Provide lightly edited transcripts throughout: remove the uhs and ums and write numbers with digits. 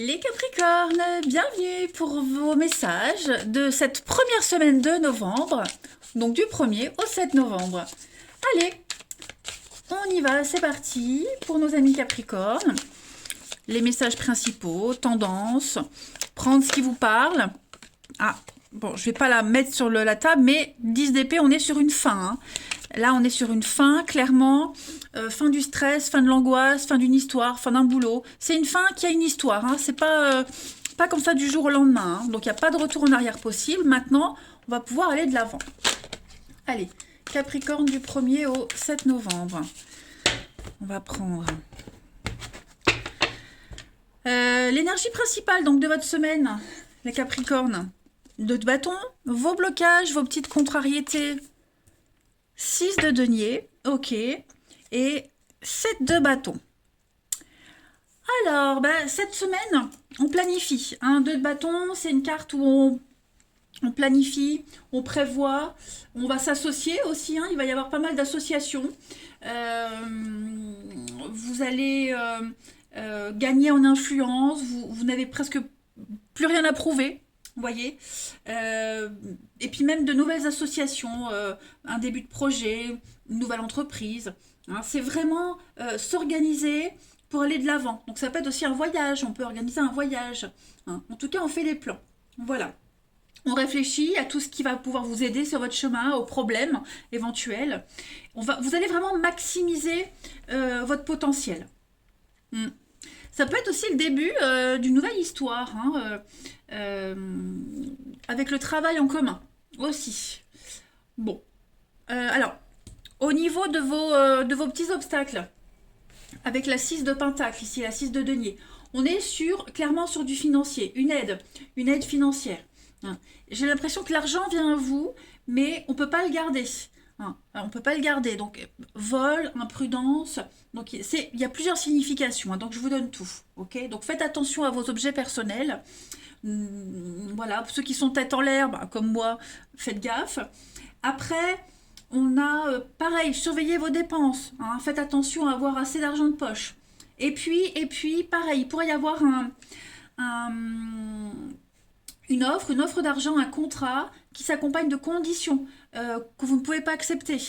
Les Capricornes, bienvenue pour vos messages de cette première semaine de novembre, donc du 1er au 7 novembre. Allez, on y va, c'est parti pour nos amis Capricornes. Les messages principaux, tendances, prendre ce qui vous parle. Ah, bon, je vais pas la mettre sur la table, mais 10 d'épée, on est sur une fin. Hein. Là, on est sur une fin, clairement. Fin du stress, fin de l'angoisse, fin d'une histoire, fin d'un boulot. C'est une fin qui a une histoire. Hein. C'est pas comme ça du jour au lendemain. Hein. Donc, il n'y a pas de retour en arrière possible. Maintenant, on va pouvoir aller de l'avant. Allez, Capricorne du 1er au 7 novembre. On va prendre l'énergie principale donc, de votre semaine, les Capricornes. 2 de bâton, vos blocages, vos petites contrariétés. 6 de denier, ok, et 7 de bâton. Alors, cette semaine, on planifie. 2 de bâton, c'est une carte où on planifie, on prévoit, on va s'associer aussi. Il va y avoir pas mal d'associations. Vous allez gagner en influence, vous n'avez presque plus rien à prouver. Vous voyez, et puis même de nouvelles associations, un début de projet, une nouvelle entreprise. Hein, c'est vraiment s'organiser pour aller de l'avant. Donc ça peut être aussi un voyage, on peut organiser un voyage. Hein. En tout cas, on fait des plans. Voilà. On réfléchit à tout ce qui va pouvoir vous aider sur votre chemin, aux problèmes éventuels. Vous allez vraiment maximiser votre potentiel. Ça peut être aussi le début d'une nouvelle histoire, avec le travail en commun aussi. Bon, alors, au niveau de vos petits obstacles, avec la 6 de pentacle, ici la 6 de denier, on est clairement sur du financier, une aide financière. J'ai l'impression que l'argent vient à vous, mais on ne peut pas le garder. On ne peut pas le garder, donc vol, imprudence, donc il y a plusieurs significations, donc je vous donne tout, ok. Donc faites attention à vos objets personnels, voilà, ceux qui sont tête en l'air, comme moi, faites gaffe. Après, on a, pareil, surveillez vos dépenses, faites attention à avoir assez d'argent de poche. Et puis, pareil, il pourrait y avoir une offre d'argent, un contrat qui s'accompagne de conditions que vous ne pouvez pas accepter.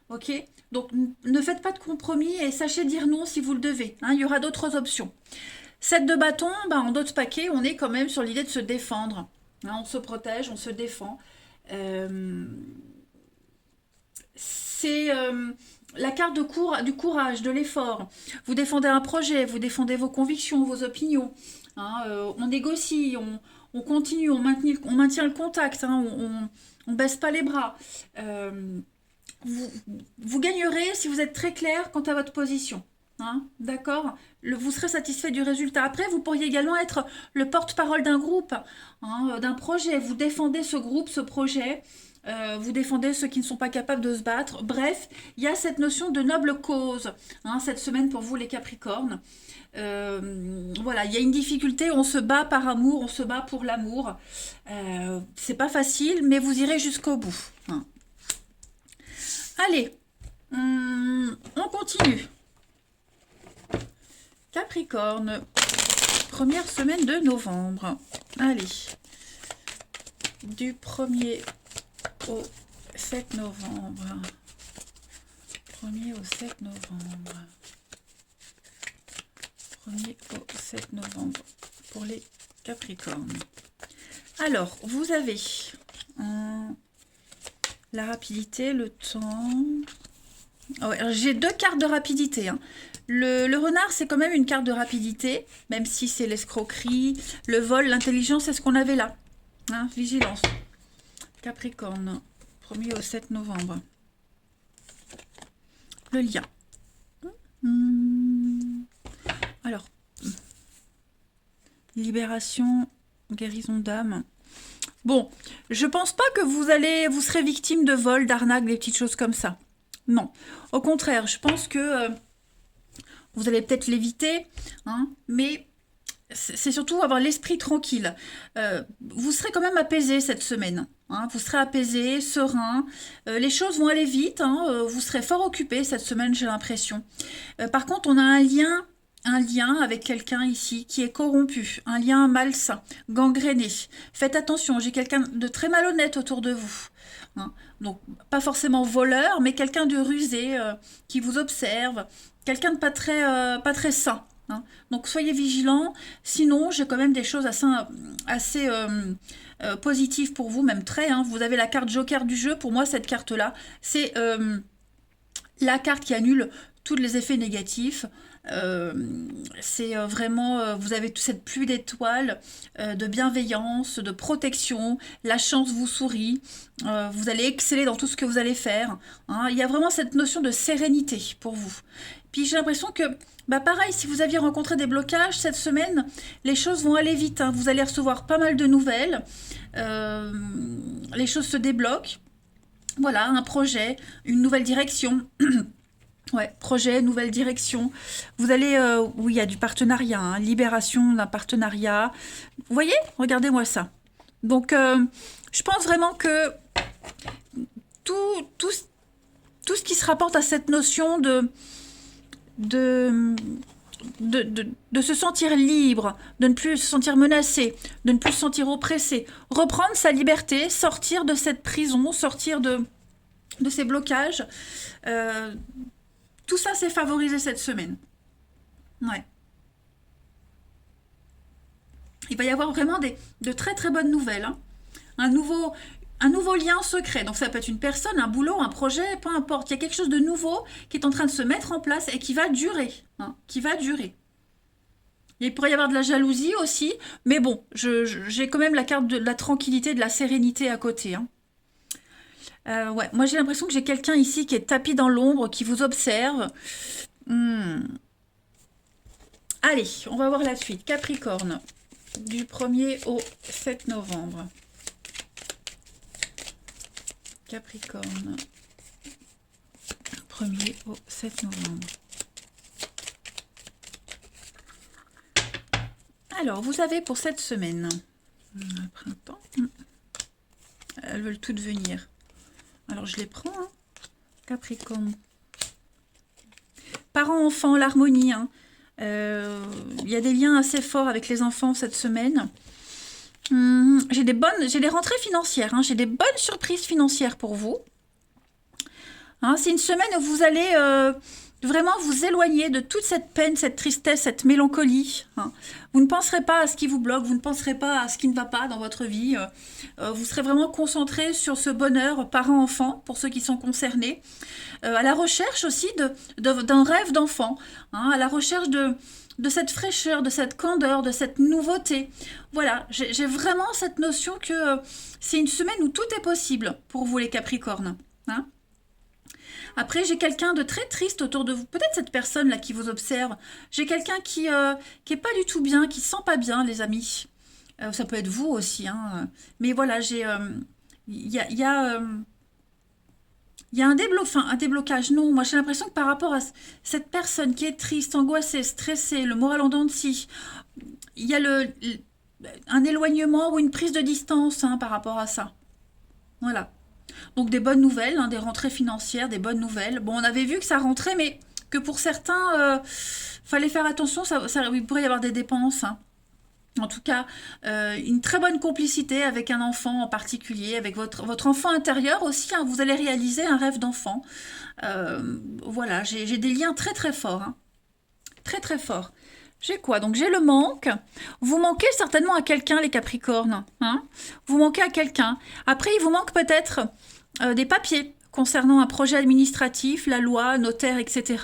Ok. Donc ne faites pas de compromis et sachez dire non si vous le devez. Il y aura d'autres options. 7 de bâton, en d'autres paquets, on est quand même sur l'idée de se défendre. On se protège, on se défend. C'est la carte du courage, de l'effort. Vous défendez un projet, vous défendez vos convictions, vos opinions. On négocie, on continue, on maintient le contact, on baisse pas les bras. Vous gagnerez si vous êtes très clair quant à votre position. D'accord, vous serez satisfait du résultat. Après, vous pourriez également être le porte-parole d'un groupe, d'un projet. Vous défendez ce groupe, ce projet. Vous défendez ceux qui ne sont pas capables de se battre. Bref, il y a cette notion de noble cause cette semaine pour vous les Capricornes. Voilà, il y a une difficulté, on se bat par amour, on se bat pour l'amour. C'est pas facile, mais vous irez jusqu'au bout. Allez, on continue. Capricorne, première semaine de novembre. Allez, du 1er au 7 novembre. 1er au 7 novembre. 1er au 7 novembre pour les Capricornes. Alors, vous avez la rapidité, le temps. Oh, j'ai 2 cartes de rapidité. Le renard, c'est quand même une carte de rapidité, même si c'est l'escroquerie, le vol, l'intelligence, c'est ce qu'on avait là. Vigilance. Capricorne, 1er au 7 novembre. Le lien. Alors, libération, guérison d'âme. Bon, je pense pas que vous serez victime de vol, d'arnaque, des petites choses comme ça. Non, au contraire, je pense que vous allez peut-être l'éviter, mais c'est surtout avoir l'esprit tranquille. Vous serez quand même apaisé cette semaine. Vous serez apaisé, serein. Les choses vont aller vite. Vous serez fort occupé cette semaine, j'ai l'impression. Par contre, on a un lien un lien avec quelqu'un ici qui est corrompu, un lien malsain, gangréné. Faites attention, j'ai quelqu'un de très malhonnête autour de vous. Hein. Donc, pas forcément voleur, mais quelqu'un de rusé qui vous observe, quelqu'un de pas très sain. Hein. Donc, soyez vigilants. Sinon, j'ai quand même des choses assez positives pour vous, même très. Hein. Vous avez la carte Joker du jeu. Pour moi, cette carte-là, c'est la carte qui annule tous les effets négatifs. C'est vraiment, vous avez toute cette pluie d'étoiles, de bienveillance, de protection, la chance vous sourit, vous allez exceller dans tout ce que vous allez faire. Hein. Il y a vraiment cette notion de sérénité pour vous. Puis j'ai l'impression que, bah pareil, si vous aviez rencontré des blocages cette semaine, les choses vont aller vite. Hein. Vous allez recevoir pas mal de nouvelles, les choses se débloquent. Voilà, un projet, une nouvelle direction. Ouais, projet, nouvelle direction. Vous allez, oui, il y a du partenariat, hein, libération d'un partenariat. Vous voyez? Regardez-moi ça. Donc, je pense vraiment que tout, tout, tout ce qui se rapporte à cette notion de, de se sentir libre, de ne plus se sentir menacé, de ne plus se sentir oppressé, reprendre sa liberté, sortir de cette prison, sortir de ces blocages, tout ça s'est favorisé cette semaine. Ouais. Il va y avoir vraiment de très très bonnes nouvelles. Hein. Un nouveau lien secret. Donc ça peut être une personne, un boulot, un projet, peu importe. Il y a quelque chose de nouveau qui est en train de se mettre en place et qui va durer. Hein, qui va durer. Il pourrait y avoir de la jalousie aussi, mais bon, j'ai quand même la carte de la tranquillité, de la sérénité à côté. Hein. Ouais, moi j'ai l'impression que j'ai quelqu'un ici qui est tapis dans l'ombre, qui vous observe. Allez, on va voir la suite. Capricorne, du 1er au 7 novembre. Capricorne, 1er au 7 novembre. Alors, vous avez pour cette semaine, le printemps, elles veulent toutes venir. Alors, je les prends. Hein. Capricorne. Parents-enfants, l'harmonie. Hein. Y a des liens assez forts avec les enfants cette semaine. J'ai des rentrées financières. Hein. J'ai des bonnes surprises financières pour vous. Hein, c'est une semaine où vous allez vraiment vous éloigner de toute cette peine, cette tristesse, cette mélancolie. Hein. Vous ne penserez pas à ce qui vous bloque, vous ne penserez pas à ce qui ne va pas dans votre vie. Vous serez vraiment concentré sur ce bonheur parent-enfant, pour ceux qui sont concernés. À la recherche aussi d'un rêve d'enfant, hein, à la recherche de cette fraîcheur, de cette candeur, de cette nouveauté. Voilà, j'ai vraiment cette notion que c'est une semaine où tout est possible pour vous les Capricornes. Hein. Après, j'ai quelqu'un de très triste autour de vous. Peut-être cette personne-là qui vous observe. J'ai quelqu'un qui est pas du tout bien, qui se sent pas bien, les amis. Ça peut être vous aussi. Hein. Mais voilà, il y a un déblocage. Non, moi j'ai l'impression que par rapport à cette personne qui est triste, angoissée, stressée, le moral en dents de scie, il y a un éloignement ou une prise de distance hein, par rapport à ça. Voilà. Donc des bonnes nouvelles, hein, des rentrées financières, des bonnes nouvelles. Bon, on avait vu que ça rentrait, mais que pour certains, fallait faire attention, il pourrait y avoir des dépenses. Hein. En tout cas, une très bonne complicité avec un enfant en particulier, avec votre enfant intérieur aussi. Hein, vous allez réaliser un rêve d'enfant. Voilà, j'ai des liens très très forts. Hein. Très très forts. J'ai quoi? Donc j'ai le manque. Vous manquez certainement à quelqu'un, les Capricornes. Hein, vous manquez à quelqu'un. Après, il vous manque peut-être des papiers concernant un projet administratif, la loi, notaire, etc.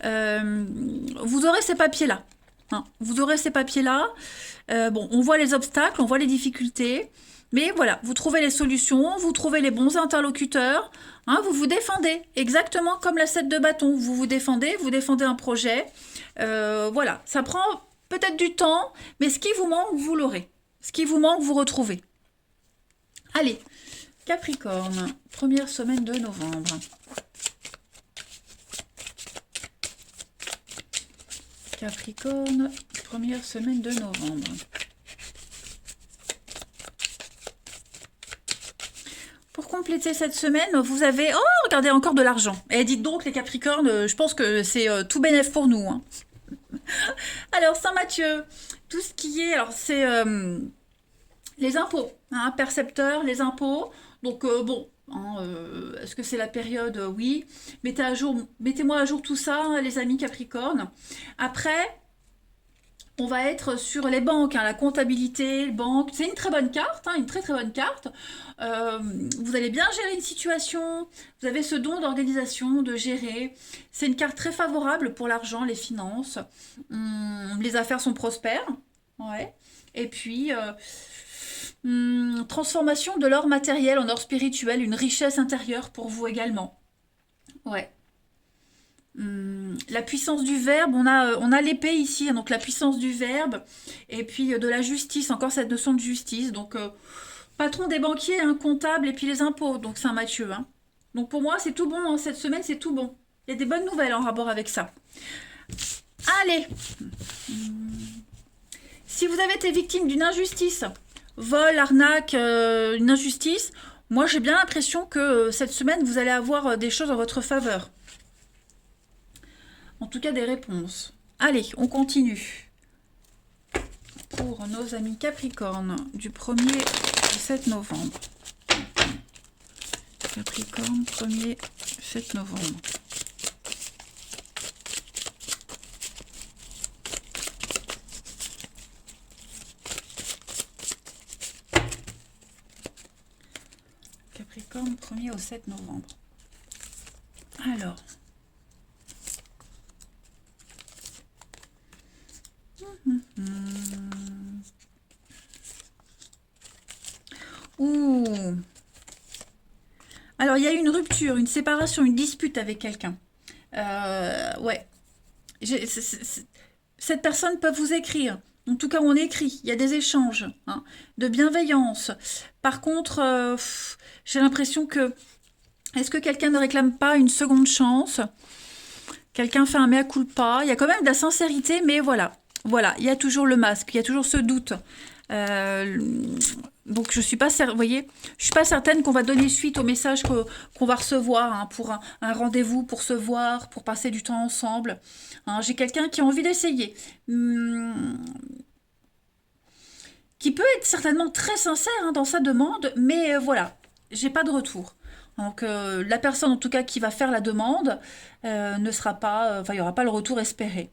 Vous aurez ces papiers-là. Hein, vous aurez ces papiers-là. Bon, on voit les obstacles, on voit les difficultés. Mais voilà, vous trouvez les solutions, vous trouvez les bons interlocuteurs. Hein, vous vous défendez, exactement comme la 7 de bâton. Vous défendez un projet. Voilà, ça prend peut-être du temps, mais ce qui vous manque, vous l'aurez. Ce qui vous manque, vous retrouvez. Allez, Capricorne, première semaine de novembre. Capricorne, première semaine de novembre. Pour compléter cette semaine, vous avez... Oh, regardez, encore de l'argent. Et dites donc, les Capricornes, je pense que c'est tout bénef pour nous. Hein. Alors, Saint-Mathieu, tout ce qui est... Alors, c'est les impôts, hein, percepteurs, les impôts. Donc, bon, hein, est-ce que c'est la période? Oui. Mettez-moi à jour tout ça, hein, les amis Capricorne. Après, on va être sur les banques, hein, la comptabilité, les banques. C'est une très bonne carte, hein, une très très bonne carte. Euh, vous allez bien gérer une situation. Vous avez ce don d'organisation, de gérer. C'est une carte très favorable pour l'argent, les finances. Les affaires sont prospères. Ouais. Et puis, transformation de l'or matériel en or spirituel, une richesse intérieure pour vous également. Ouais. La puissance du verbe, on a l'épée ici, hein, donc la puissance du verbe, et puis de la justice, encore cette notion de justice. Donc, patron des banquiers, hein, comptable, et puis les impôts, donc Saint-Mathieu. Hein. Donc pour moi, c'est tout bon, hein, cette semaine, c'est tout bon. Il y a des bonnes nouvelles en rapport avec ça. Allez, si vous avez été victime d'une injustice, vol, arnaque, une injustice, moi j'ai bien l'impression que cette semaine, vous allez avoir des choses en votre faveur. En tout cas, des réponses. Allez, on continue. Pour nos amis Capricorne, du 1er au 7 novembre. Capricorne, 1er 7 novembre. Capricorne, 1er au 7 novembre. Alors. Ouh. Alors, il y a eu une rupture, une séparation, une dispute avec quelqu'un. Ouais. Cette personne peut vous écrire. En tout cas, on écrit. Il y a des échanges, hein, de bienveillance. Par contre, j'ai l'impression que... Est-ce que quelqu'un ne réclame pas une seconde chance? Quelqu'un fait un mea culpa. Il y a quand même de la sincérité, mais voilà. Voilà, il y a toujours le masque, il y a toujours ce doute. Donc je suis pas vous voyez, je suis pas certaine qu'on va donner suite au message qu'on va recevoir, hein, pour un rendez-vous, pour se voir, pour passer du temps ensemble. Hein, j'ai quelqu'un qui a envie d'essayer, qui peut être certainement très sincère, hein, dans sa demande, mais voilà, j'ai pas de retour. Donc la personne en tout cas qui va faire la demande ne sera pas, enfin il y aura pas le retour espéré.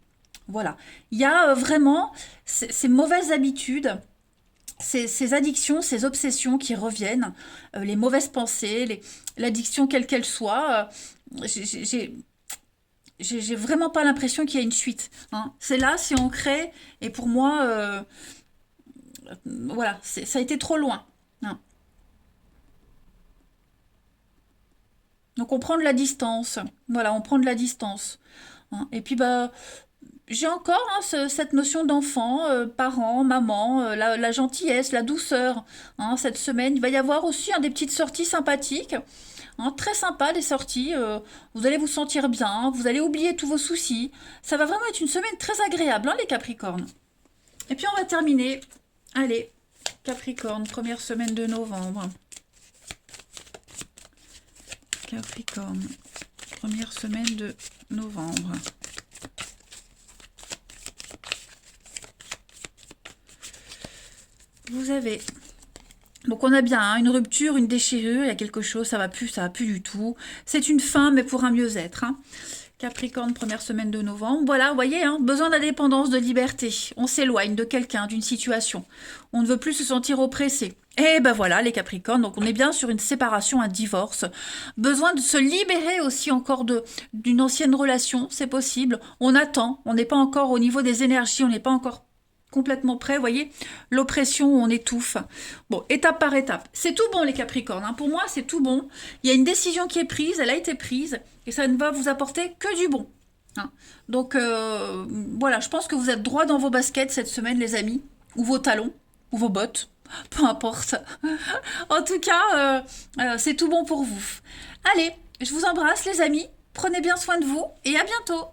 Voilà. Il y a vraiment ces mauvaises habitudes, ces addictions, ces obsessions qui reviennent, les mauvaises pensées, l'addiction quelle qu'elle soit. J'ai vraiment pas l'impression qu'il y a une suite. Hein. C'est là, c'est ancré, et pour moi, voilà, ça a été trop loin. Hein. Donc on prend de la distance. Voilà, on prend de la distance. Hein. Et puis bah j'ai encore, hein, cette notion d'enfant, parent, maman, la gentillesse, la douceur. Hein, cette semaine, il va y avoir aussi, hein, des petites sorties sympathiques. Hein, très sympa, des sorties. Vous allez vous sentir bien, vous allez oublier tous vos soucis. Ça va vraiment être une semaine très agréable, hein, les Capricornes. Et puis on va terminer. Allez, Capricorne, première semaine de novembre. Capricorne, première semaine de novembre. Vous avez... Donc on a bien, hein, une rupture, une déchirure, il y a quelque chose, ça va plus du tout. C'est une fin, mais pour un mieux-être. Hein. Capricorne, première semaine de novembre. Voilà, vous voyez, hein, besoin d'indépendance, de liberté. On s'éloigne de quelqu'un, d'une situation. On ne veut plus se sentir oppressé. Et ben voilà, les Capricornes, donc on est bien sur une séparation, un divorce. Besoin de se libérer aussi encore d'une ancienne relation, c'est possible. On attend, on n'est pas encore au niveau des énergies, on n'est pas encore complètement prêt, vous voyez, l'oppression, on étouffe. Bon, étape par étape. C'est tout bon, les Capricornes. Hein. Pour moi, c'est tout bon. Il y a une décision qui est prise, elle a été prise, et ça ne va vous apporter que du bon. Hein. Donc, voilà, je pense que vous êtes droit dans vos baskets cette semaine, les amis, ou vos talons, ou vos bottes, peu importe. En tout cas, c'est tout bon pour vous. Allez, je vous embrasse, les amis. Prenez bien soin de vous, et à bientôt.